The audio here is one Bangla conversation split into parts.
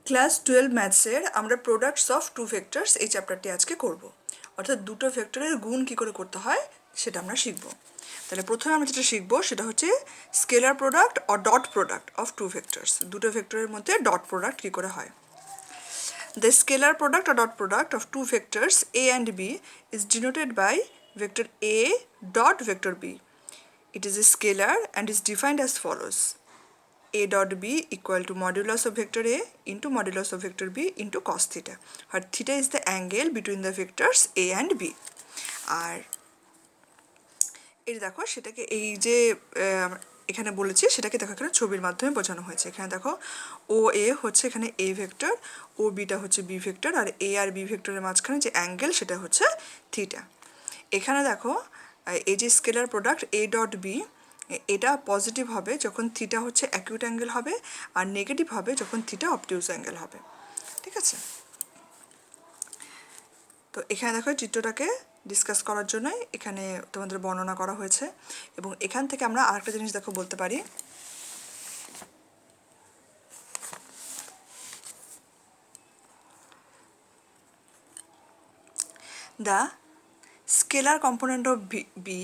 ক্লাস 12 ম্যাথসের আমরা প্রোডাক্টস অফ টু ভেক্টরস এই চ্যাপ্টারটি আজকে করব, অর্থাৎ দুটো ভেক্টরের গুণ কী করে করতে হয় সেটা আমরা শিখব। তাহলে প্রথমে আমরা যেটা শিখব সেটা হচ্ছে scalar product or dot product of two vectors, দুটো ভেক্টরের মধ্যে ডট প্রোডাক্ট কী করে হয়। The scalar product or dot product of two vectors a and b is denoted by vector a dot vector b. It is a scalar and is defined as follows: a dot b equal to modulus of vector a into modulus of vector b into cos theta, where theta is the angle between the vectors a and b. আর এই দেখো সেটাকে এই যে এখানে বলেছি সেটাকে দেখো এখানে ছবির মাধ্যমে বোঝানো হয়েছে। এখানে দেখো ও এ হচ্ছে এখানে এ ভেক্টর, ও বিটা হচ্ছে বি ভেক্টর, আর এ আর বি ভেক্টরের মাঝখানে যে অ্যাঙ্গেল সেটা হচ্ছে থিটা। এখানে দেখো এই যে scalar product A dot B, এটা পজিটিভ হবে যখন থিটা হচ্ছে অ্যাকিউট অ্যাঙ্গেল হবে, আর নেগেটিভ হবে যখন থিটা অবটিউজ অ্যাঙ্গেল হবে। ঠিক আছে, তো এখানে দেখো চিত্রটাকে ডিসকাস করার জন্যই এখানে তোমাদের বর্ণনা করা হয়েছে। এবং এখান থেকে আমরা আরেকটা জিনিস দেখো বলতে পারি, the scalar component of B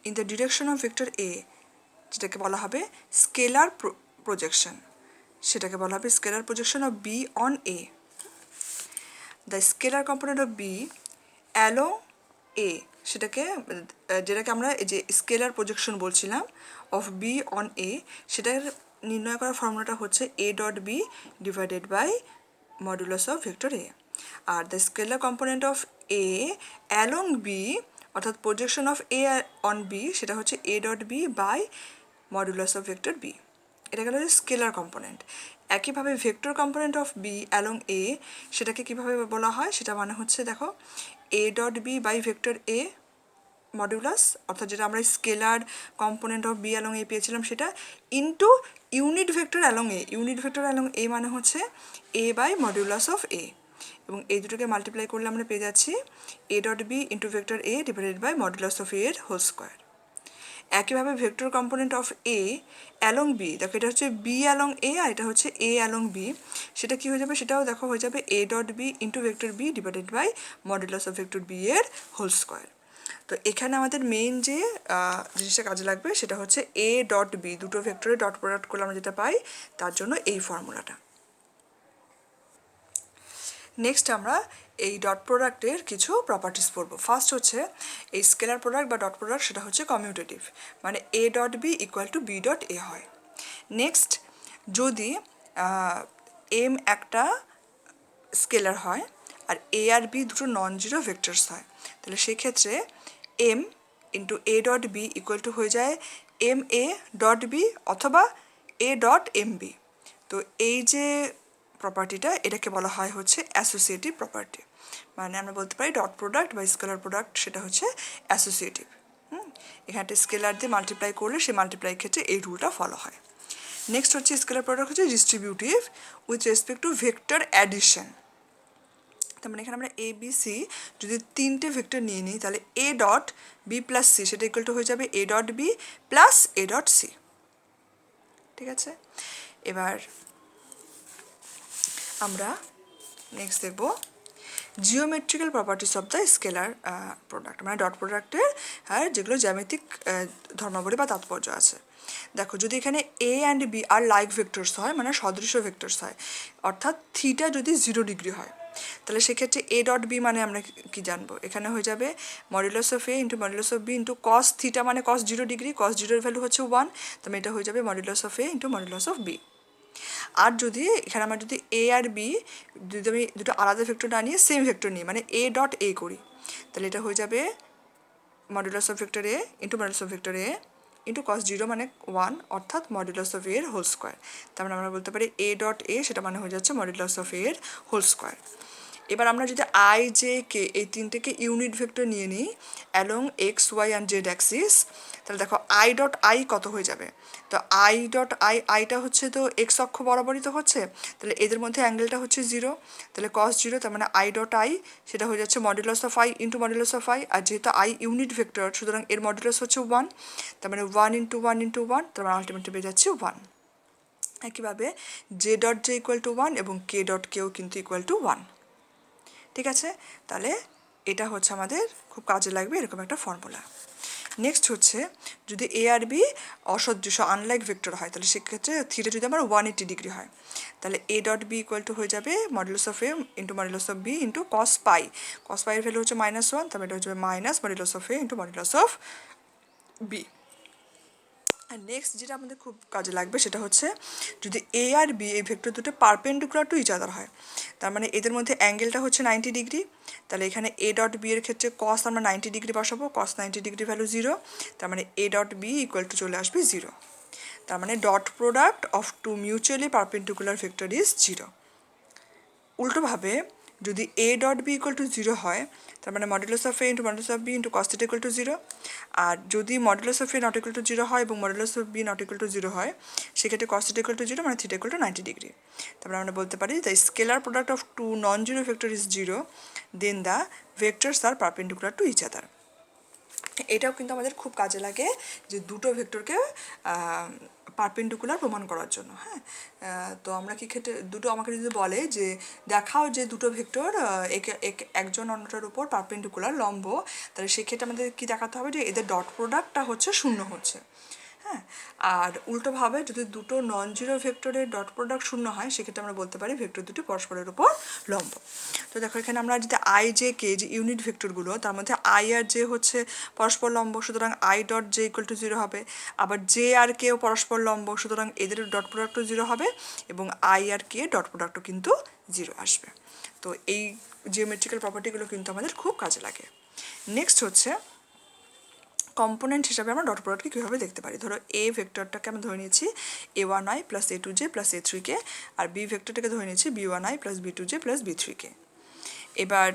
in the direction of vector A, যেটাকে বলা হবে স্কেলার প্রজেকশন, সেটাকে বলা হবে scalar projection of B on A. The scalar component of B along A, সেটাকে যেটাকে আমরা এই যে স্কেলার প্রজেকশন বলছিলাম অফ বি অন এ, সেটার নির্ণয় করার ফর্মুলাটা হচ্ছে A dot B divided by modulus of vector A. আর the scalar component of A along B, অর্থাৎ projection of A on B, সেটা হচ্ছে A dot B by modulus of vector B. এটা গেল স্কেলার কম্পোনেন্ট। একইভাবে vector component of B along A, সেটাকে কীভাবে বলা হয়, সেটা মানে হচ্ছে দেখো A dot B by vector A modulus, অর্থাৎ যেটা আমরা scalar component of B along A পেয়েছিলাম সেটা, into unit vector along A. Unit vector along A মানে হচ্ছে A by modulus of A, এবং এই দুটোকে মাল্টিপ্লাই করলে আমরা পেয়ে যাচ্ছি A dot B into vector A divided by modulus of A এর হোল স্কোয়ার। একইভাবে vector component of A along B, দেখো এটা হচ্ছে বি অ্যালং এ আর এটা হচ্ছে এ অ্যালং বি, সেটা কী হয়ে যাবে, সেটাও দেখো হয়ে যাবে A dot B into vector B divided by modulus of vector B এর হোল স্কোয়ার। তো এখানে আমাদের মেইন যে জিনিসটা কাজে লাগবে সেটা হচ্ছে এ ডট বি, দুটো ভেক্টরে ডট প্রোডাক্ট করলে আমরা যেটা পাই তার জন্য এই ফর্মুলাটা। নেক্সট আমরা এই ডট প্রোডাক্টের কিছু প্রপার্টিস পড়ব। ফার্স্ট হচ্ছে এই স্কেলার প্রোডাক্ট বা ডট প্রোডাক্ট সেটা হচ্ছে কমিউটেটিভ, মানে A dot B equal to B dot A হয়। নেক্সট, যদি এম একটা স্কেলার হয় আর এ আর বি দুটো নন জিরো ভেক্টরস হয়, তাহলে সেক্ষেত্রে M into A dot B equal to হয়ে যায় এম এ ডট বি অথবা এ ডট এম বি। তো এই যে প্রপার্টিটা, এটাকে বলা হয় হচ্ছে অ্যাসোসিয়েটিভ প্রপার্টি, মানে আমরা বলতে পারি ডট প্রোডাক্ট বা স্কেলার প্রোডাক্ট সেটা হচ্ছে অ্যাসোসিয়েটিভ। এখানে একটা স্কেলার দিয়ে মাল্টিপ্লাই করলে সেই মাল্টিপ্লাই ক্ষেত্রে এই রুলটা ফলো হয়। নেক্সট হচ্ছে স্কেলার প্রোডাক্ট হচ্ছে distributive with respect two vector addition. তার মানে এখানে আমরা এ বি সি যদি তিনটে ভেক্টর নিয়ে নিই তাহলে A dot B plus C সেটা ইকুয়াল টু হয়ে যাবে A dot B plus A dot C. ঠিক আছে, এবার আমরা নেক্সট দেখব geometrical properties of the scalar product, মানে ডট প্রোডাক্টের যেগুলো জ্যামিতিক ধর্মাবলী বা তাৎপর্য আছে। দেখো যদি এখানে এ অ্যান্ড বি আর লাইক ভেক্টরস হয়, মানে সদৃশ ভেক্টরস হয়, অর্থাৎ থিটা যদি 0 ডিগ্রি হয়, তাহলে সেক্ষেত্রে এ ডট বি মানে আমরা কি জানবো, এখানে হয়ে যাবে modulus of A into modulus of B into cos theta, মানে কস 0 ডিগ্রি, কস 0-এর ভ্যালু হচ্ছে 1, তাহলে এটা হয়ে যাবে modulus of A into modulus of B. আর যদি এখানে আমরা যদি এ আর বি যদি আমি দুটো আলাদা ভেক্টর না নিয়ে সেম ভেক্টর নিই, মানে এ ডট এ করি, তাহলে এটা হয়ে যাবে modulus of vector A into modulus of vector A into cos 0 মানে 1, অর্থাৎ মডুলাস অফ এ এর হোল স্কোয়ার। তার মানে আমরা বলতে পারি এ ডট এ সেটা মানে হয়ে যাচ্ছে মডুলাস অফ এ এর হোল স্কোয়ার। এবার আমরা যদি আই জে কে এই তিনটেকে ইউনিট ভেক্টর নিয়ে নিই along X Y and Z axis, তাহলে দেখো আই ডট আই কত হয়ে যাবে, তো আই ডট আই, আইটা হচ্ছে তো এক্স অক্ষ বরাবরই তো হচ্ছে, তাহলে এদের মধ্যে অ্যাঙ্গেলটা হচ্ছে 0, তাহলে কস 0, তার মানে আই ডট আই সেটা হয়ে যাচ্ছে modulus of i into modulus of i, আর যেহেতু আই ইউনিট ভেক্টর সুতরাং এর মডুলাস হচ্ছে 1, তার মানে 1 ইন্টু 1 ইন্টু 1, তার মানে আলটিমেটলি পেয়ে যাচ্ছে 1। একইভাবে J dot J equal two 1 এবং কে ডট কেও কিন্তু ইকুয়াল টু 1। ঠিক আছে, তাহলে এটা হচ্ছে আমাদের খুব কাজে লাগবে এরকম একটা ফর্মুলা। নেক্সট হচ্ছে যদি এ আর বি অসদৃশ আনলাইক ভেক্টর হয়, তাহলে সেক্ষেত্রে থিটা যদি আমার 180 ডিগ্রি হয়, তাহলে A dot B equal to হয়ে যাবে modulus of A into modulus of B into cos pi. Cos পাইয়ের ভ্যালু হচ্ছে -1, তাহলে এটা হচ্ছে minus modulus of A into modulus of B. আর নেক্সট যেটা আমাদের খুব কাজে লাগবে সেটা হচ্ছে যদি এ আর বি এই ভেক্টর দুটো পারপেন্ডিকুলার টু ইচ আদার হয়, তার মানে এদের মধ্যে অ্যাঙ্গেলটা হচ্ছে 90 ডিগ্রি, তাহলে এখানে এ ডট বি এর ক্ষেত্রে কস আমরা 90 ডিগ্রি বসাবো, কস 90 ডিগ্রি ভ্যালু 0, তার মানে A dot B equal to চলে আসবে 0। তার মানে dot product of two mutually perpendicular vector is 0। উল্টোভাবে যদি A dot B equal to 0 হয়, তার মানে modulus of A into modulus of B into cos theta equal to 0। আর যদি modulus of A not equal to 0 হয় এবং modulus of B not equal to 0 হয়, সেক্ষেত্রে কস থিটা ইকুয়াল টু 0 মানে থিটা ইকুয়াল টু 90 ডিগ্রি। তারপরে আমরা বলতে পারি the scalar product of two non zero vector is 0, then the vectors are perpendicular to each other. এটাও কিন্তু আমাদের খুব কাজে লাগে যে দুটো ভেক্টরকে পারপেন্ডিকুলার প্রমাণ করার জন্য। হ্যাঁ, তো আমরা কি ক্ষেত্রে দুটো আমাকে যদি বলে যে দেখাও যে দুটো ভেক্টর একজন অন্যটার উপর পারপেন্ডিকুলার লম্ব, তাহলে সেক্ষেত্রে আমাদের কি দেখাতে হবে যে এদের ডট প্রোডাক্টটা হচ্ছে 0 হচ্ছে। হ্যাঁ, আর উল্টোভাবে যদি দুটো নন জিরো ভেক্টরের ডট প্রোডাক্ট 0 হয়, সেক্ষেত্রে আমরা বলতে পারি ভেক্টর দুটি পরস্পরের উপর লম্ব। তো দেখো এখানে আমরা যদি আই জে কে যে ইউনিট ভেক্টরগুলো, তার মধ্যে আই আর জে হচ্ছে পরস্পর লম্ব, সুতরাং I dot J equal to 0 হবে। আবার জে আর কেও পরস্পর লম্ব, সুতরাং এদের ডট প্রোডাক্টও 0 হবে এবং আই আর কে ডট প্রোডাক্টও কিন্তু 0 আসবে। তো এই জিওমেট্রিক্যাল প্রপার্টিগুলো কিন্তু আমাদের খুব কাজে লাগে। নেক্সট হচ্ছে কম্পোনেন্ট হিসাবে আমরা ডট প্রোডাক্টকে কীভাবে দেখতে পারি। ধরো এ ভেক্টরটাকে আমরা ধরে নিয়েছি a1i plus a2j plus a3k, আর বি ভেক্টরটাকে ধরে নিয়েছি b1i plus b2j plus b3k। এবার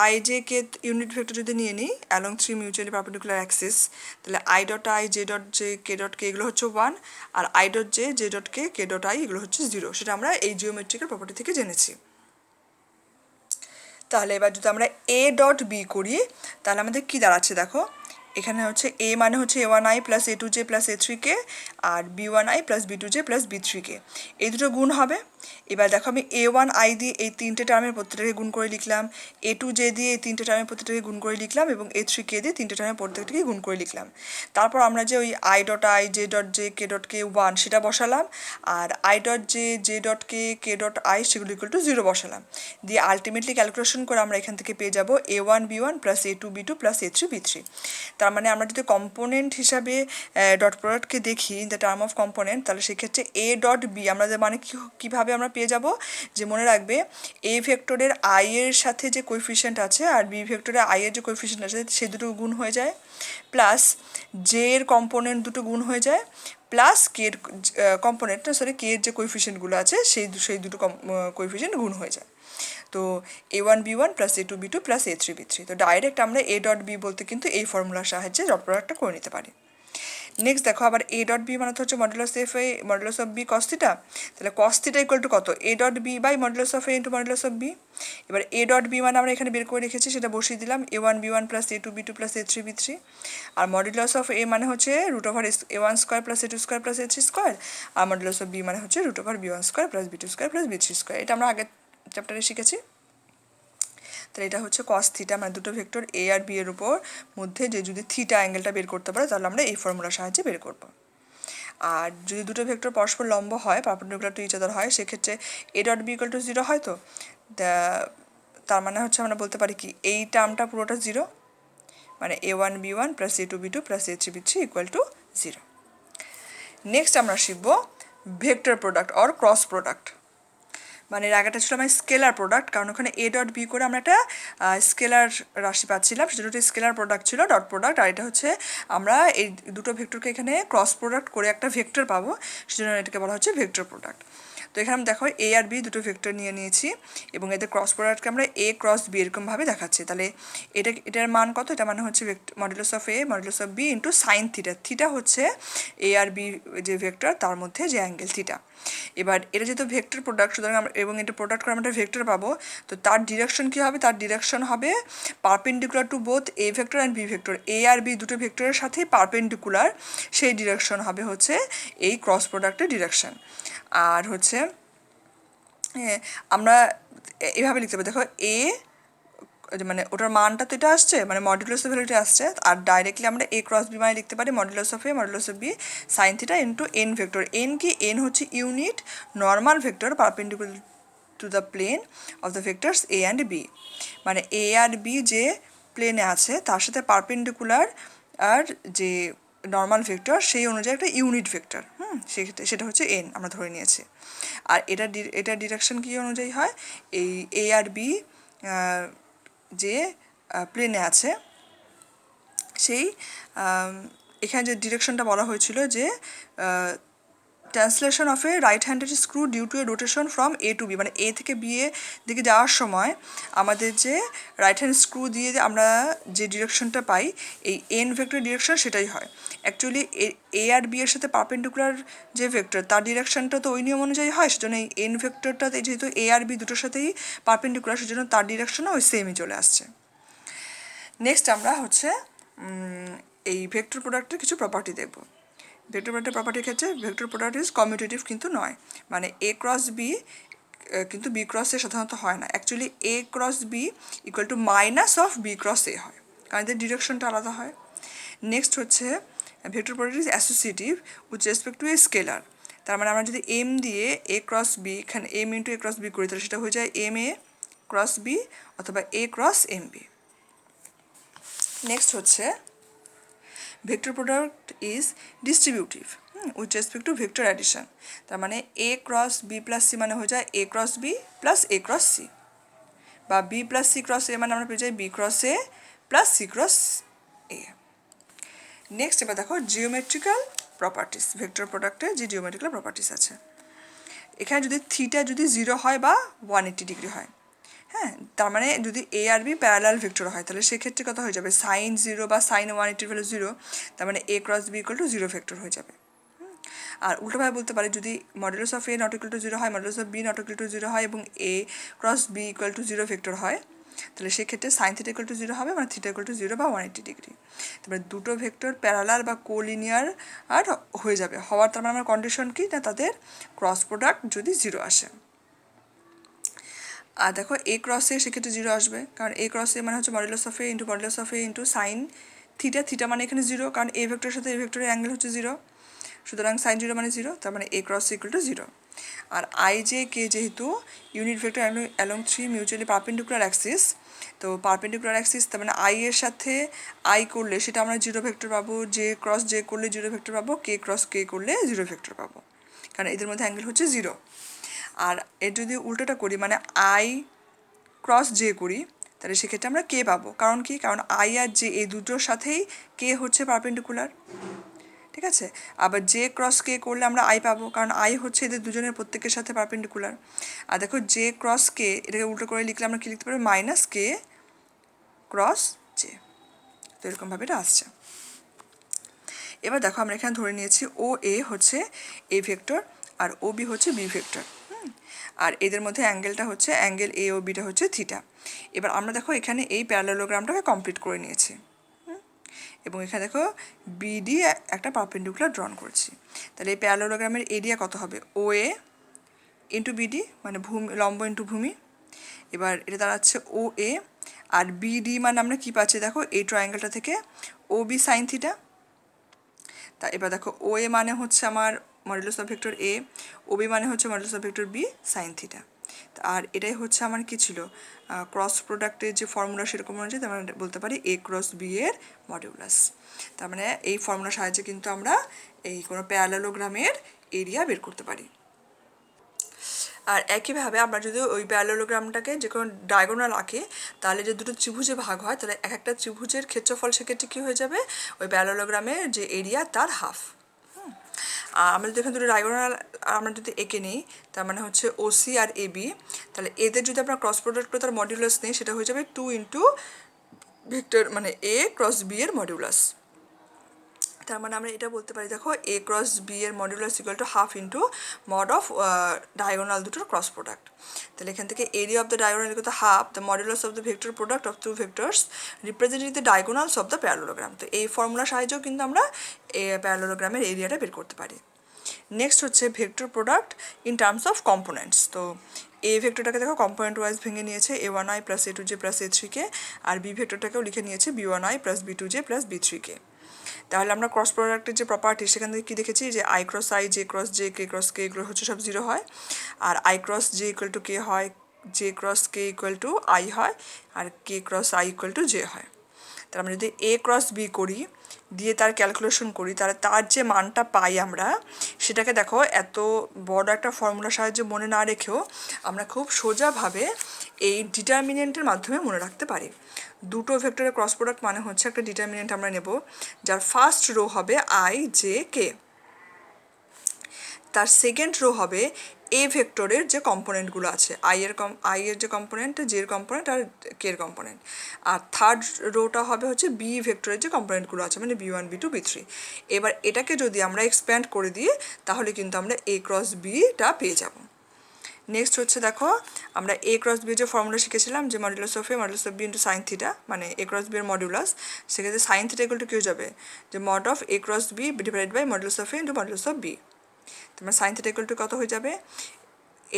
i j k unit vector যদি নিয়ে নিই অ্যালং 3 মিউচুয়ালি পারপেন্ডিকুলার অ্যাক্সিস, তাহলে i dot i j dot j k dot k এগুলো হচ্ছে 1, আর i dot j j dot k k dot i এগুলো হচ্ছে 0। সেটা আমরা এই জিওমেট্রিক্যাল প্রপার্টি থেকে জেনেছি। তাহলে এবার যদি আমরা এ ডট বি করি, তাহলে আমাদের কী দাঁড়াচ্ছে দেখো, এখানে হচ্ছে এ মানে হচ্ছে a1i plus a2j plus a3k, আর b1i plus b2j plus b3k, এই দুটো গুণ হবে। এবার দেখো আমি a1i দিয়ে এই তিনটে টার্মের প্রত্যেকটাকে গুণ করে লিখলাম, a2j দিয়ে এই তিনটে টার্মের প্রত্যেকটাকে গুণ করে লিখলাম এবং a3k দিয়ে তিনটে টার্মের প্রত্যেকটাকে গুণ করে লিখলাম। তারপর আমরা যে ওই i dot i j dot j k dot k 1 সেটা বসালাম, আর i dot j j dot k k dot i সেগুলো ইকুয়াল টু 0 বসালাম, দিয়ে আলটিমেটলি ক্যালকুলেশন করে আমরা এখান থেকে পেয়ে যাবো a1 b1 plus a2 b2 plus a3 b3। তার মানে আমরা যদি কম্পোনেন্ট হিসাবে ডট প্রোডাক্টকে দেখি in the term of component, তাহলে সেক্ষেত্রে এ ডট বি আমরা মানে কীভাবে আমরা পেয়ে যাব, যে মনে রাখবে এ ভেক্টরের আই এর সাথে যে কোএফিসিয়েন্ট আছে আর বি ভেক্টরের আই এর যে কোএফিসিয়েন্ট আছে সেই দুটো গুণ হয়ে যায়, প্লাস জে এর কম্পোনেন্ট দুটো গুণ হয়ে যায়, প্লাস কে এর কম্পোনেন্টটা কে এর যে কোএফিসিয়েন্টগুলো আছে সেই দুটো কোএফিসিয়েন্ট গুণ হয়ে যায়। তো a1 b1 plus a2 b2 plus a3 b3। তো ডাইরেক্ট আমরা a ডট বি বলতে কিন্তু এই ফর্মুলার সাহায্যে ডট প্রোডাক্টটা করে নিতে পারি। নেক্সট দেখো আবার a ডট বি মানে হচ্ছে modulus of A modulus of B cos theta, তাহলে কস থিটা ইকুয়াল টু কত, a dot B by modulus of A into modulus of B. এবার a ডট বি মানে আমরা এখানে বের করে রেখেছি, সেটা বসিয়ে দিলাম a1 b1 plus a2 b2 plus a3 b3, আর মডুলাস অফ এ মানে হচ্ছে root over a1 square plus a2 square plus a3 square, আর মডুলাস অফ বি মানে হচ্ছে root over b1 square plus b2 square plus b3 square. এটা আমরা আগের চ্যাপ্টারে শিখেছি। তাহলে এটা হচ্ছে কস থিটা, মানে দুটো ভেক্টর এ আর বি এর উপর মধ্যে যে যদি থিটা অ্যাঙ্গেলটা বের করতে পারে, তাহলে আমরা এই ফর্মুলার সাহায্যে বের করব। আর যদি দুটো ভেক্টর পরস্পর লম্ব হয়, পারপেন্ডিকুলার টু ইচ আদার হয়, সেক্ষেত্রে A dot B equal to 0 হয়। তো তার মানে হচ্ছে আমরা বলতে পারি কি এই টার্মটা পুরোটা 0, মানে a1 b1 plus a2 b2 plus a3 b3 equal to 0। Next আমরা শিখব vector product or cross product. মানে এর আগেটা ছিল আমার স্কেলার প্রোডাক্ট, কারণ ওখানে এ ডট বি করে আমরা একটা স্কেলার রাশি পাচ্ছিলাম, সেটা হচ্ছে স্কেলার প্রোডাক্ট ছিল ডট প্রোডাক্ট, আর এটা হচ্ছে আমরা এই দুটো ভেক্টরকে এখানে ক্রস প্রোডাক্ট করে একটা ভেক্টর পাবো, সেজন্য এটাকে বলা হচ্ছে ভেক্টর প্রোডাক্ট। তো এখানে দেখো এ আর বি দুটো ভেক্টর নিয়েছি এবং এদের ক্রস প্রোডাক্টকে আমরা এ ক্রস বি এরকমভাবে দেখাচ্ছি। তাহলে এটার মান কত, এটা মানে হচ্ছে modulus of A modulus of B into sine theta. Theta হচ্ছে এ আর বি যে ভেক্টর তার মধ্যে যে অ্যাঙ্গেল থিটা। এবার এটা যেহেতু ভেক্টর প্রোডাক্ট, সুতরাং আমরা এবং এটা প্রোডাক্ট করে আমরা ভেক্টর পাবো, তো তার ডিরেকশন কী হবে? তার ডিরেকশন হবে perpendicular to both A vector and B vector. A আর বি দুটো ভেক্টরের সাথে পারপেন্ডিকুলার, সেই ডিরেকশন হবে হচ্ছে এই ক্রস প্রোডাক্টের ডিরেকশন। আর হচ্ছে আমরা এভাবে লিখতে পারি, দেখো এ মানে ওটার মানটা তো এটা আসছে, মানে মডুলাস অফ ভ্যালুটা আসছে, আর ডাইরেক্টলি আমরা এ ক্রস বি মানে লিখতে পারি modulus of A modulus of B sine theta into N vector. N কি? এন হচ্ছে unit normal vector perpendicular to the plane of the vectors A and B, মানে এ আর বি যে প্লেনে আছে তার সাথে পারপেন্ডিকুলার আর যে নর্মাল ভেক্টর সেই অনুযায়ী একটা ইউনিট ভেক্টর, সেটা হচ্ছে এন আমরা ধরে নিয়েছি। আর এটা ডিরেকশন কী অনুযায়ী হয়? এই এ আর বি যে প্লেনে আছে সেই এখানে যে ডিরেকশনটা বলা হয়েছিল যে translation of a right handed screw due to a rotation from A to B, মানে এ থেকে বি এ দিকে যাওয়ার সময় আমাদের যে রাইট হ্যান্ড স্ক্রু দিয়ে যে আমরা যে ডিরেকশনটা পাই এই এন ভেক্টর ডিরেকশন সেটাই হয়। অ্যাকচুয়ালি এ আর বি এর সাথে পারপেন্ডিকুলার যে ভেক্টর তার ডিরেকশনটা তো ওই নিয়ম অনুযায়ী হয়, সেজন্য এই এন ভেক্টরটা যেহেতু এ আর বি দুটোর সাথেই পারপেন্ডিকুলার, সেজন্য তার ডিরেকশনও ওই সেমই চলে আসছে। নেক্সট আমরা হচ্ছে এই ভেক্টর প্রোডাক্টের কিছু প্রপার্টি দেখব। ভেক্টর প্রোডাক্টের প্রপার্টির ক্ষেত্রে ভেক্টর প্রোডাক্ট ইজ কমিউটেটিভ কিন্তু নয়, মানে এ ক্রস বি কিন্তু বি ক্রস এ সাধারণত হয় না। Actually A cross B equal to minus of B cross A হয়, কারণ এদের ডিরেকশনটা আলাদা হয়। নেক্সট হচ্ছে vector product is associative with respect to a scalar. তার মানে আমরা যদি এম দিয়ে এ ক্রস বি, এখানে M into A cross B করি, তাহলে সেটা হয়ে যায় এম এ ক্রস বি অথবা এ ক্রস এম বি। নেক্সট হচ্ছে vector product is distributive with respect two vector addition. তার মানে A cross B plus C মানে হয়ে যায় এ ক্রস বি প্লাস এ ক্রস সি, বা বি প্লাস সি ক্রস এ মানে আমরা পেয়ে যাই বি ক্রস এ প্লাস সি ক্রস এ। নেক্সট এবার দেখো জিওমেট্রিক্যাল প্রপার্টিস, ভেক্টর প্রোডাক্টের যে জিওমেট্রিক্যাল প্রপার্টিস আছে। এখানে যদি থিটা যদি 0 হয় বা 180 ডিগ্রি হয়, হ্যাঁ, তার মানে যদি এ আর বি প্যারালাল ভেক্টর হয় তাহলে সেক্ষেত্রে কত হয়ে যাবে? সাইন 0 বা সাইন 180 ভ্যালু 0, তার মানে A cross B equal to 0 vector হয়ে যাবে। আর উল্টোভাবে বলতে পারি যদি modulus of A not equal to 0 হয়, modulus of B not equal to 0 হয় এবং A cross B equal to 0 vector হয়, তাহলে সেক্ষেত্রে সাইন থিটা ইকুয়াল টু 0 হবে, মানে থিটা ইকুয়াল টু 0 বা 180 ডিগ্রি। তারপরে দুটো ভেক্টর প্যারালাল বা কোলিনিয়ার আর হয়ে যাবে, হওয়ার তার মানে আমার কন্ডিশন কি না তাদের ক্রস প্রোডাক্ট যদি 0 আসে। আর দেখো এ ক্রস এ সেক্ষেত্রে 0 আসবে, কারণ এ ক্রস এ মানে হচ্ছে modulus of A into modulus of A into sine theta, theta মানে এখানে 0, কারণ এ ভেক্টরের সাথে এ ভেক্টরের অ্যাঙ্গেল হচ্ছে 0, সুতরাং সাইন 0 মানে 0, তার মানে এ ক্রস ইকুয়াল টু 0। আর আই জে কে যেহেতু unit vector along 3 mutually perpendicular axis, তো পারপেন্ডিকুলার অ্যাক্সিস তার মানে আই এর সাথে আই করলে সেটা আমরা 0 ভেক্টর পাবো, জে ক্রস জে করলে 0 ভেক্টর পাবো, কে ক্রস কে করলে 0 ভেক্টর পাবো, কারণ এদের মধ্যে অ্যাঙ্গেল হচ্ছে 0। আর এর যদি উল্টোটা করি মানে আই ক্রস জে করি, তাহলে সেক্ষেত্রে আমরা কে পাবো, কারণ কি? কারণ আই আর জে এই দুটোর সাথেই কে হচ্ছে পারপেন্ডিকুলার, ঠিক আছে। আবার জে ক্রস কে করলে আমরা আই পাবো, কারণ আই হচ্ছে এদের দুজনের প্রত্যেকের সাথে পারপেন্ডিকুলার। আর দেখো জে ক্রস কে এটাকে উল্টো করে লিখলে আমরা কী লিখতে পারি? মাইনাস কে ক্রস জে, তো এরকমভাবে এটা আসছে। এবার দেখো আমরা এখানে ধরে নিয়েছি ও এ হচ্ছে এ ভেক্টর আর ও বি হচ্ছে বি ভেক্টর, আর এদের মধ্যে অ্যাঙ্গেলটা হচ্ছে অ্যাঙ্গেল এ ও বিটা হচ্ছে থিটা। এবার আমরা দেখো এখানে এই প্যারালেলোগ্রামটাকে কমপ্লিট করে নিয়েছি, এবং এখানে দেখো বিডি একটা পারপেন্ডিকুলার ড্রন করছি, তাহলে এই প্যারালেলোগ্রামের এরিয়া কত হবে? ও এ ইন্টু বিডি, মানে ভূমি লম্ব ইন্টু ভূমি। এবার এটা দাঁড়াচ্ছে ও এ, আর বিডি মানে আমরা কী পাচ্ছি দেখো এই ট্রায়াঙ্গেলটা থেকে ও বি সাইন থিটা। তা এবার দেখো ও এ মানে হচ্ছে আমার মডুলাস অফ ভেক্টর এ, ও বি মানে হচ্ছে modulus of vector B sine theta. আর এটাই হচ্ছে আমার কী ছিল ক্রস প্রোডাক্টের যে ফর্মুলা, সেরকম অনুযায়ী আমরা বলতে পারি এ ক্রস বি এর মডিউলাস। তার মানে এই ফর্মুলার সাহায্যে কিন্তু আমরা এই কোনো প্যারালেলোগ্রামের এরিয়া বের করতে পারি। আর একইভাবে আমরা যদি ওই প্যারালেলোগ্রামটাকে যে কোনো ডায়াগোনাল আঁকি, তাহলে যে দুটো ত্রিভুজে ভাগ হয়, তাহলে এক একটা ত্রিভুজের ক্ষেত্রফল সেক্ষেত্রে কী হয়ে যাবে? ওই প্যারালেলোগ্রামের যে এরিয়া তার হাফ। আর আমরা যদি এখানে দুটো ডায়াগোনাল আমরা যদি এঁকে নিই, তার মানে হচ্ছে ওসি আর এ বি, তাহলে এদের যদি আমরা ক্রস প্রোডাক্ট করে তার মডিউলাস নিই, সেটা হয়ে যাবে 2 ইন্টু ভেক্টর মানে এ ক্রস বি এর মডিউলাস। তার মানে আমরা এটা বলতে পারি, দেখো এ ক্রস বি এর modulus equal to half into mod of diagonal দুটোর ক্রস প্রোডাক্ট। তাহলে এখান থেকে area of the diagonal equal to half the modulus of the vector product of two vectors representing the diagonals of the parallelogram. তো এই ফর্মুলার সাহায্যেও কিন্তু আমরা প্যারালোগ্রামের এরিয়াটা বের করতে পারি। নেক্সট হচ্ছে vector product in terms of components. তো এ ভেক্টরটাকে দেখো কম্পোনেন্ট ওয়াইজ ভেঙে নিয়েছে a1i plus a2j plus a3k, আর বি ভেক্টরটাকেও লিখে নিয়েছে b1i plus b2j plus b3k। তাহলে আমরা ক্রস প্রোডাক্টের যে প্রপার্টি সেখান থেকে কী দেখেছি যে i cross i, j cross j, k cross k, এগুলো হচ্ছে সব 0 হয়, আর i cross j equal to k হয়, j cross k equal to i হয়, আর k cross i equal to j হয়। তার আমরা যদি এ ক্রস বি করি, দিয়ে তার ক্যালকুলেশন করি, তাহলে তার যে মানটা পাই আমরা সেটাকে দেখো এত বড় একটা ফর্মুলার সাহায্যে মনে না রেখেও আমরা খুব সোজাভাবে এই ডিটারমিনেন্টের মাধ্যমে মনে রাখতে পারি। দুটো ভেক্টরের ক্রস প্রোডাক্ট মানে হচ্ছে একটা ডিটারমিনেন্ট আমরা নেব যার ফার্স্ট রো হবে আই জে কে, তার সেকেন্ড রো হবে এ ভেক্টরের যে কম্পোনেন্টগুলো আছে, আই এর যে কম্পোনেন্ট, জে এর কম্পোনেন্ট আর কে এর কম্পোনেন্ট, আর থার্ড রোটা হবে হচ্ছে বি ভেক্টরের যে কম্পোনেন্টগুলো আছে মানে b1 b2 b3। এবার এটাকে যদি আমরা এক্সপ্যান্ড করে দিই তাহলে কিন্তু আমরা এ ক্রস বিটা পেয়ে যাব। নেক্সট হচ্ছে দেখো আমরা এ ক্রস বি যে ফর্মুলা শিখেছিলাম যে modulus of B into sine theta, মানে এ ক্রস বি এর মডুলাস, সেক্ষেত্রে সাইন থিটা ইকুয়াল টু কি হয়ে যাবে যে mod of A cross B divided by modulus of A into modulus of B. তোমার সাইন থিটা ইকুয়াল টু কত হয়ে যাবে,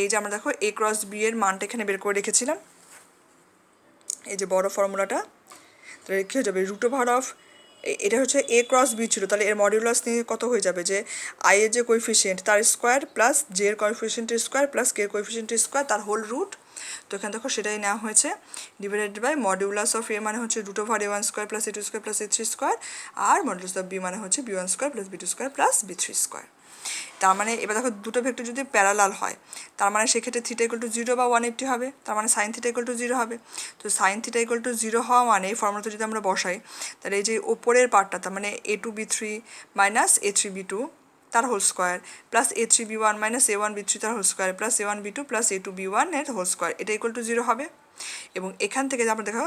এই যে আমরা দেখো এ ক্রস বি এর মানটা এখানে বের করে রেখেছিলাম, এই যে বড় ফর্মুলাটা, তাহলে কী হয়ে যাবে রুট ওভার অফ, এটা হচ্ছে এ ক্রস বি ছিল, তাহলে এর মডিউলাস নিয়ে কত হয়ে যাবে যে আই এর যে কোএফিসিয়েন্ট তার স্কোয়ার প্লাস জে এর কোএফিসিয়েন্টের স্কোয়ার প্লাস কে এর কোএফিসিয়েন্টের স্কোয়ার তার হোল রুট। তো এখানে দেখো সেটাই নেওয়া হয়েছে divided by modulus of A মানে হচ্ছে root over a1 square plus a2 square plus a3 square, আর মডিউলাস অফ বি মানে হচ্ছে b1 square plus b2 square plus b3 square. তার মানে এবার দেখো দুটো ভেক্টর যদি প্যারালাল হয় তার মানে সেক্ষেত্রে থিটা ইকুয়াল টু 0 বা 180 হবে, তার মানে সাইন থিটা ইকুয়াল টু 0 হবে। তো সাইন থিটা ইকুয়াল টু 0 হওয়া মানে এই ফর্মুলাটা যদি আমরা বসাই তাহলে এই যে ওপরের পার্টটা তার মানে a2b3 মাইনাস a3b2 তার whole square plus a3b1 minus a1b3 তার whole square plus a1b2 plus a2b1 এর হোল স্কোয়ার, এটা ইকুয়াল টু 0 হবে। এবং এখান থেকে আমরা দেখো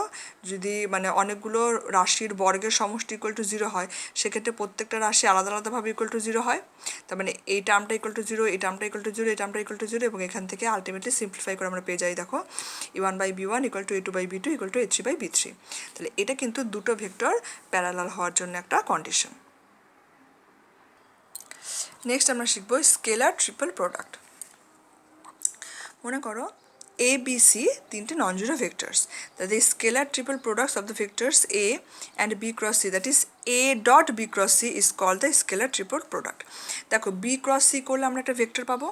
যদি মানে অনেকগুলো রাশির বর্গের সমষ্টি ইকুয়াল টু 0 হয় সেক্ষেত্রে প্রত্যেকটা রাশি আলাদা আলাদাভাবে ইকুয়াল টু 0 হয়, তার মানে এই টার্মটা ইকুয়াল টু 0, এই টার্মটা ইকুয়াল টু 0, এই টার্মটা ইকুয়াল টু 0, এবং এখান থেকে আলটিমেটলি সিম্পলিফাই করে আমরা পেয়ে যাই দেখো a1 by b1 equal to a2 by b2 equal to a3 by b3। তাহলে এটা কিন্তু দুটো ভেক্টর প্যারালাল হওয়ার জন্য একটা কন্ডিশন। নেক্সট আমরা শিখবো স্কেলার ট্রিপল প্রোডাক্ট। মনে করো a b c তিনটে non zero vectors, that is scalar triple products of the vectors a and b cross c, that is a dot b cross c is called the scalar triple product। দেখো b cross c করলে আমরা একটা ভেক্টর পাবো,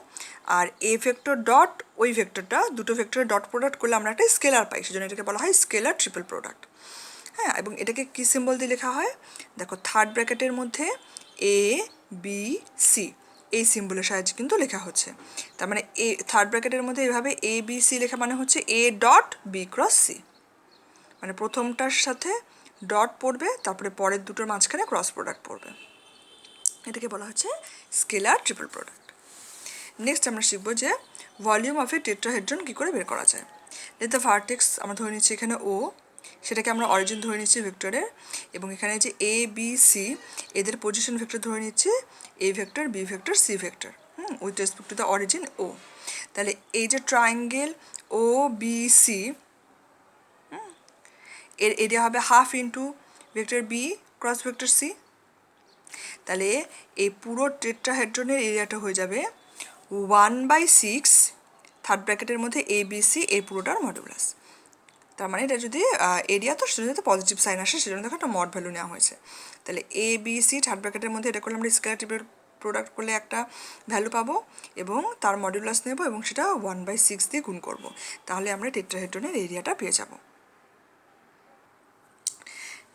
আর a ভেক্টর ডট ওই ভেক্টরটা দুটো ভেক্টরের ডট প্রোডাক্ট করলে আমরা একটা স্কেলার পাই, সেজন্য এটাকে বলা হয় স্কেলার ট্রিপল প্রোডাক্ট। হ্যাঁ, এবং এটাকে কি সিম্বল দিয়ে লেখা হয় দেখো থার্ড ব্র্যাকেটের মধ্যে a b c এই সিম্বলের সাহায্যে কিন্তু লেখা হচ্ছে। তার মানে এ থার্ড ব্র্যাকেটের মধ্যে এইভাবে এ বি সি লেখা মানে হচ্ছে A dot B cross C, মানে প্রথমটার সাথে ডট পড়বে তারপরে পরের দুটোর মাঝখানে ক্রস প্রোডাক্ট পড়বে, এটাকে বলা হচ্ছে স্কেলার ট্রিপল প্রোডাক্ট। নেক্সট আমরা শিখবো যে ভলিউম অফ এ টেট্রাহেড্রন কী করে বের করা যায়। দ্য ভার্টেক্স আমরা ধরে নিচ্ছি এখানে ও, সেটাকে আমরা অরিজিন ধরে নিচ্ছি ভেক্টরের, এবং এখানে যে এ বি সি এদের পজিশন ভেক্টর ধরে নিচ্ছি A vector B vector C vector with respect to the origin O. তাহলে এই যে ট্রায়াঙ্গেল ও বি সি এর এরিয়া হবে half into vector B cross vector C, তাহলে এই পুরো টেট্রাহেড্রনের এরিয়াটা হয়ে যাবে 1/6 থার্ড ব্র্যাকেটের মধ্যে এ বি সি এই পুরোটার মডুলাস। তার মানে এটা যদি এরিয়া তো সেটা যাতে পজিটিভ সাইন আসে সেজন্য দেখো একটা মড ভ্যালু নেওয়া হয়েছে। তাহলে এ বি সি থার্ড ব্র্যাকেটের মধ্যে এটা করলে আমরা স্কেলার ট্রিপল প্রোডাক্ট করলে একটা ভ্যালু পাবো এবং তার মডুলাস নেব এবং সেটা 1/6 দিয়ে গুণ করব, তাহলে আমরা টেট্রাহেড্রনের এরিয়াটা পেয়ে যাব।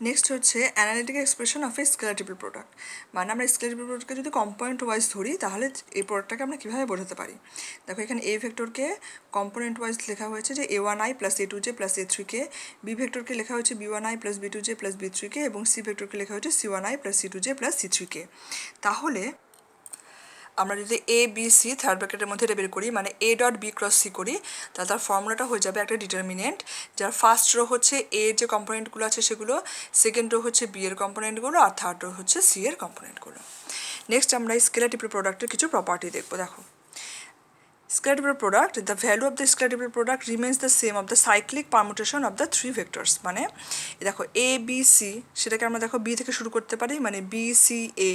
নেক্সট হচ্ছে analytical expression of A scalar triple product, মানে আমরা স্কেলার ট্রিপল প্রোডাক্টকে যদি কম্পোনেন্ট ওয়াইজ ধরি তাহলে এই প্রোডাক্টটাকে আমরা কীভাবে বোঝাতে পারি। দেখো এখানে এ ভেক্টরকে কম্পোনেন্ট ওয়াইজ লেখা হয়েছে যে a1i plus a2j plus a3k, B ভেক্টরকে লেখা হয়েছে b1i plus b2j plus b3k, এবং সি ভেক্টরকে লেখা হয়েছে c1i plus c2j plus c3k। তাহলে আমরা যদি এ বি সি থার্ড ব্র্যাকেটের মধ্যে এটা বের করি, মানে A dot B cross C করি, তাহলে তার ফর্মুলাটা হয়ে যাবে একটা ডিটারমিনেন্ট, যার ফার্স্ট রো হচ্ছে এ যে কম্পোনেন্টগুলো আছে সেগুলো, সেকেন্ড রো হচ্ছে বি এর কম্পোনেন্টগুলো, আর থার্ড রো হচ্ছে সি এর কম্পোনেন্টগুলো। নেক্সট আমরা স্কেলার টিপল প্রোডাক্টের কিছু প্রপার্টি দেখবো। দেখো, scalar triple product, the value of the scalar triple product remains the same of the cyclic permutation of the three vectors। মানে দেখো এ বি সি, সেটাকে আমরা দেখো বি থেকে শুরু করতে পারি, মানে বি সি এ,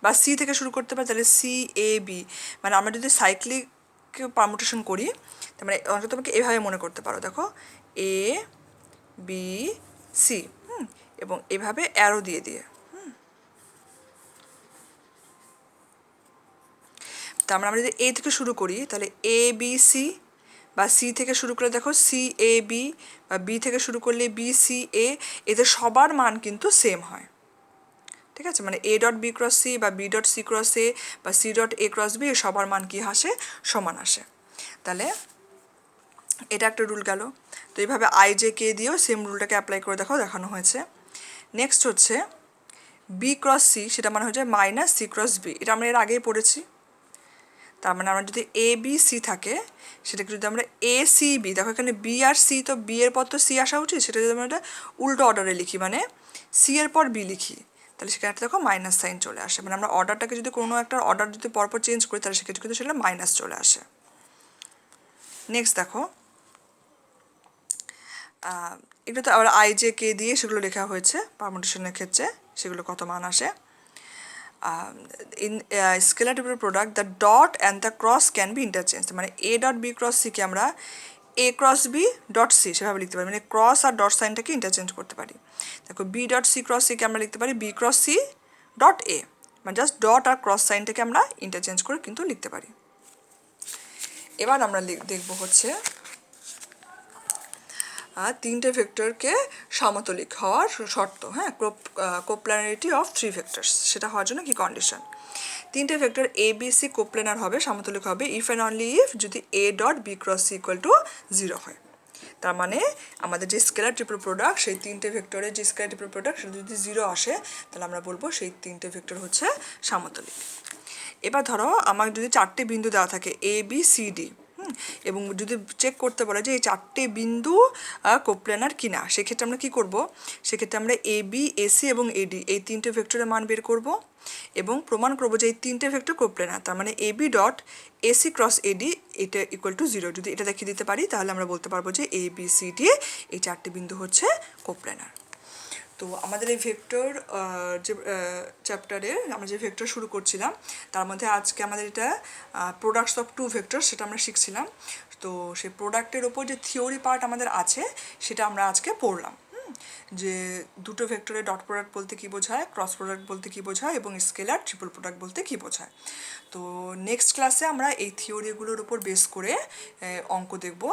বা সি থেকে শুরু করতে পারি, তাহলে সি এ বি। মানে আমরা যদি সাইক্লিক পারমুটেশন করি, তার মানে তোমাকে এভাবে মনে করতে পারো, দেখো এ বি সি, এবং এভাবে অ্যারো দিয়ে দিয়ে, তার মানে আমরা যদি এ থেকে শুরু করি, তাহলে এ বি সি, বা সি থেকে শুরু করে দেখো সি এ বি, বা বি থেকে শুরু করলে বি সি এ, এদের সবার মান কিন্তু সেম হয়। ঠিক আছে, মানে A dot B cross C, বা B dot C cross A, বা C dot A cross B, সবার মান কি আসে, সমান আসে। তাহলে এটা একটা রুল গেল। তো এইভাবে আই জে কে দিয়েও সেম রুলটাকে অ্যাপ্লাই করে দেখো, দেখানো হয়েছে। নেক্সট হচ্ছে বি ক্রস সি, সেটা মানে হচ্ছে মাইনাস সি ক্রস বি, এটা আমরা এর আগেই পড়েছি। তার মানে আমরা যদি এ বি সি থাকে, সেটাকে যদি আমরা এ সি বি, দেখো এখানে বি আর সি, তো বি এর পর তো সি আসা উচিত, সেটা যদি আমরা একটা উল্টো অর্ডারে লিখি, মানে সি এর পর বি লিখি, তাহলে সেখানে দেখো মাইনাস সাইন চলে আসে। মানে আমরা অর্ডারটাকে যদি কোনো একটা অর্ডার যদি পরপর চেঞ্জ করি, তাহলে সেক্ষেত্রে কিন্তু সেটা মাইনাস চলে আসে। নেক্সট দেখো, এগুলো তো আবার আই জে কে দিয়ে সেগুলো লেখা হয়েছে পারমুটেশনের ক্ষেত্রে, সেগুলো কত মান আসে। in scalar triple product the dot and the cross can be interchanged, মানে a dot b cross c কে আমরা a cross b dot c সেভাবে লিখতে পারি, মানে ক্রস আর ডট সাইনটাকে ইন্টারচেঞ্জ করতে পারি। দেখো b dot c cross c কে আমরা লিখতে পারি b cross c dot a, মানে জাস্ট ডট আর ক্রস সাইনটাকে আমরা ইন্টারচেঞ্জ করে কিন্তু লিখতে পারি। এবার আমরা দেখবো হচ্ছে তিনটে ভেক্টরকে সমতলিক হওয়ার শর্ত, হ্যাঁ, কোপ্লানারিটি অফ থ্রি ভেক্টরস, সেটা হওয়ার জন্য কি কন্ডিশন। তিনটে vector A B C coplanar হবে, সমতলিক হবে ইফ অ্যান্ড অনলি ইফ যদি A dot B cross C equal to 0 হয়। তার মানে আমাদের যে স্কেলার ট্রিপল প্রোডাক্ট, সেই তিনটে ভেক্টরের যে স্কেলার ট্রিপল প্রোডাক্ট সেটা যদি 0 আসে, তাহলে আমরা বলবো সেই তিনটে ভেক্টর হচ্ছে সমতলিক। এবার ধরো আমার যদি চারটে বিন্দু দেওয়া থাকে এ বি সি ডি, এবং যদি চেক করতে বলে যে এই চারটে বিন্দু কোপ্লানার কিনা, সেক্ষেত্রে আমরা কি করব, সেক্ষেত্রে আমরা এ বি এসি এবং এডি এই তিনটে ভেক্টরের মান বের করব, এবং প্রমাণ করব যে এই তিনটে ভেক্টর কোপ্লানার। তার মানে A B dot AC cross এডি এটা ইকুয়াল টু 0, যদি এটা দেখিয়ে দিতে পারি, তাহলে আমরা বলতে পারবো যে এ বি সি ডি এই চারটে বিন্দু হচ্ছে কোপ্লানার। তো আমাদের এই ভেক্টর যে চ্যাপ্টারে আমরা যে ভেক্টর শুরু করছিলাম, তার মধ্যে আজকে আমাদের এটা প্রোডাক্টস অফ টু ভেক্টর সেটা আমরা শিখছিলাম। তো সেই প্রোডাক্টের ওপর যে থিওরি পার্ট আমাদের আছে, সেটা আমরা আজকে পড়লাম, যে দুটো ভেক্টরের ডট প্রোডাক্ট বলতে কী বোঝায়, ক্রস প্রোডাক্ট বলতে কী বোঝায়, এবং স্কেলার ট্রিপল প্রোডাক্ট বলতে কী বোঝায়। তো নেক্সট ক্লাসে আমরা এই থিওরিগুলোর উপর বেস করে অঙ্ক দেখব।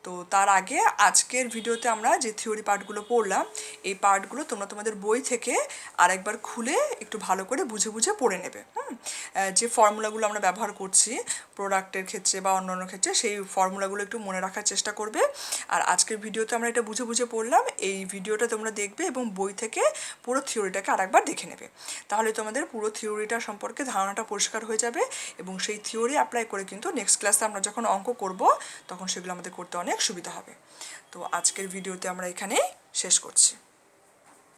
তো তার আগে আজকের ভিডিওতে আমরা যে থিওরি পার্টগুলো পড়লাম, এই পার্টগুলো তোমরা তোমাদের বই থেকে আরেকবার খুলে একটু ভালো করে বুঝে বুঝে পড়ে নেবে। যে ফর্মুলাগুলো আমরা ব্যবহার করছি প্রোডাক্টের ক্ষেত্রে বা অন্যান্য ক্ষেত্রে, সেই ফর্মুলাগুলো একটু মনে রাখার চেষ্টা করবে। আর আজকের ভিডিওতে আমরা এটা বুঝে বুঝে পড়লাম, এই ভিডিওটা তোমরা দেখবে এবং বই থেকে পুরো থিওরিটাকে আরেকবার দেখে নেবে, তাহলে তোমাদের পুরো থিওরিটা সম্পর্কে ধারণাটা পরিষ্কার হয়ে যাবে, এবং সেই থিওরি অ্যাপ্লাই করে কিন্তু নেক্সট ক্লাসে আমরা যখন অঙ্ক করব, তখন সেগুলো আমাদের করতে অনেক সুবিধা হবে। তো আজকের ভিডিওতে আমরা এখানেই শেষ করছি।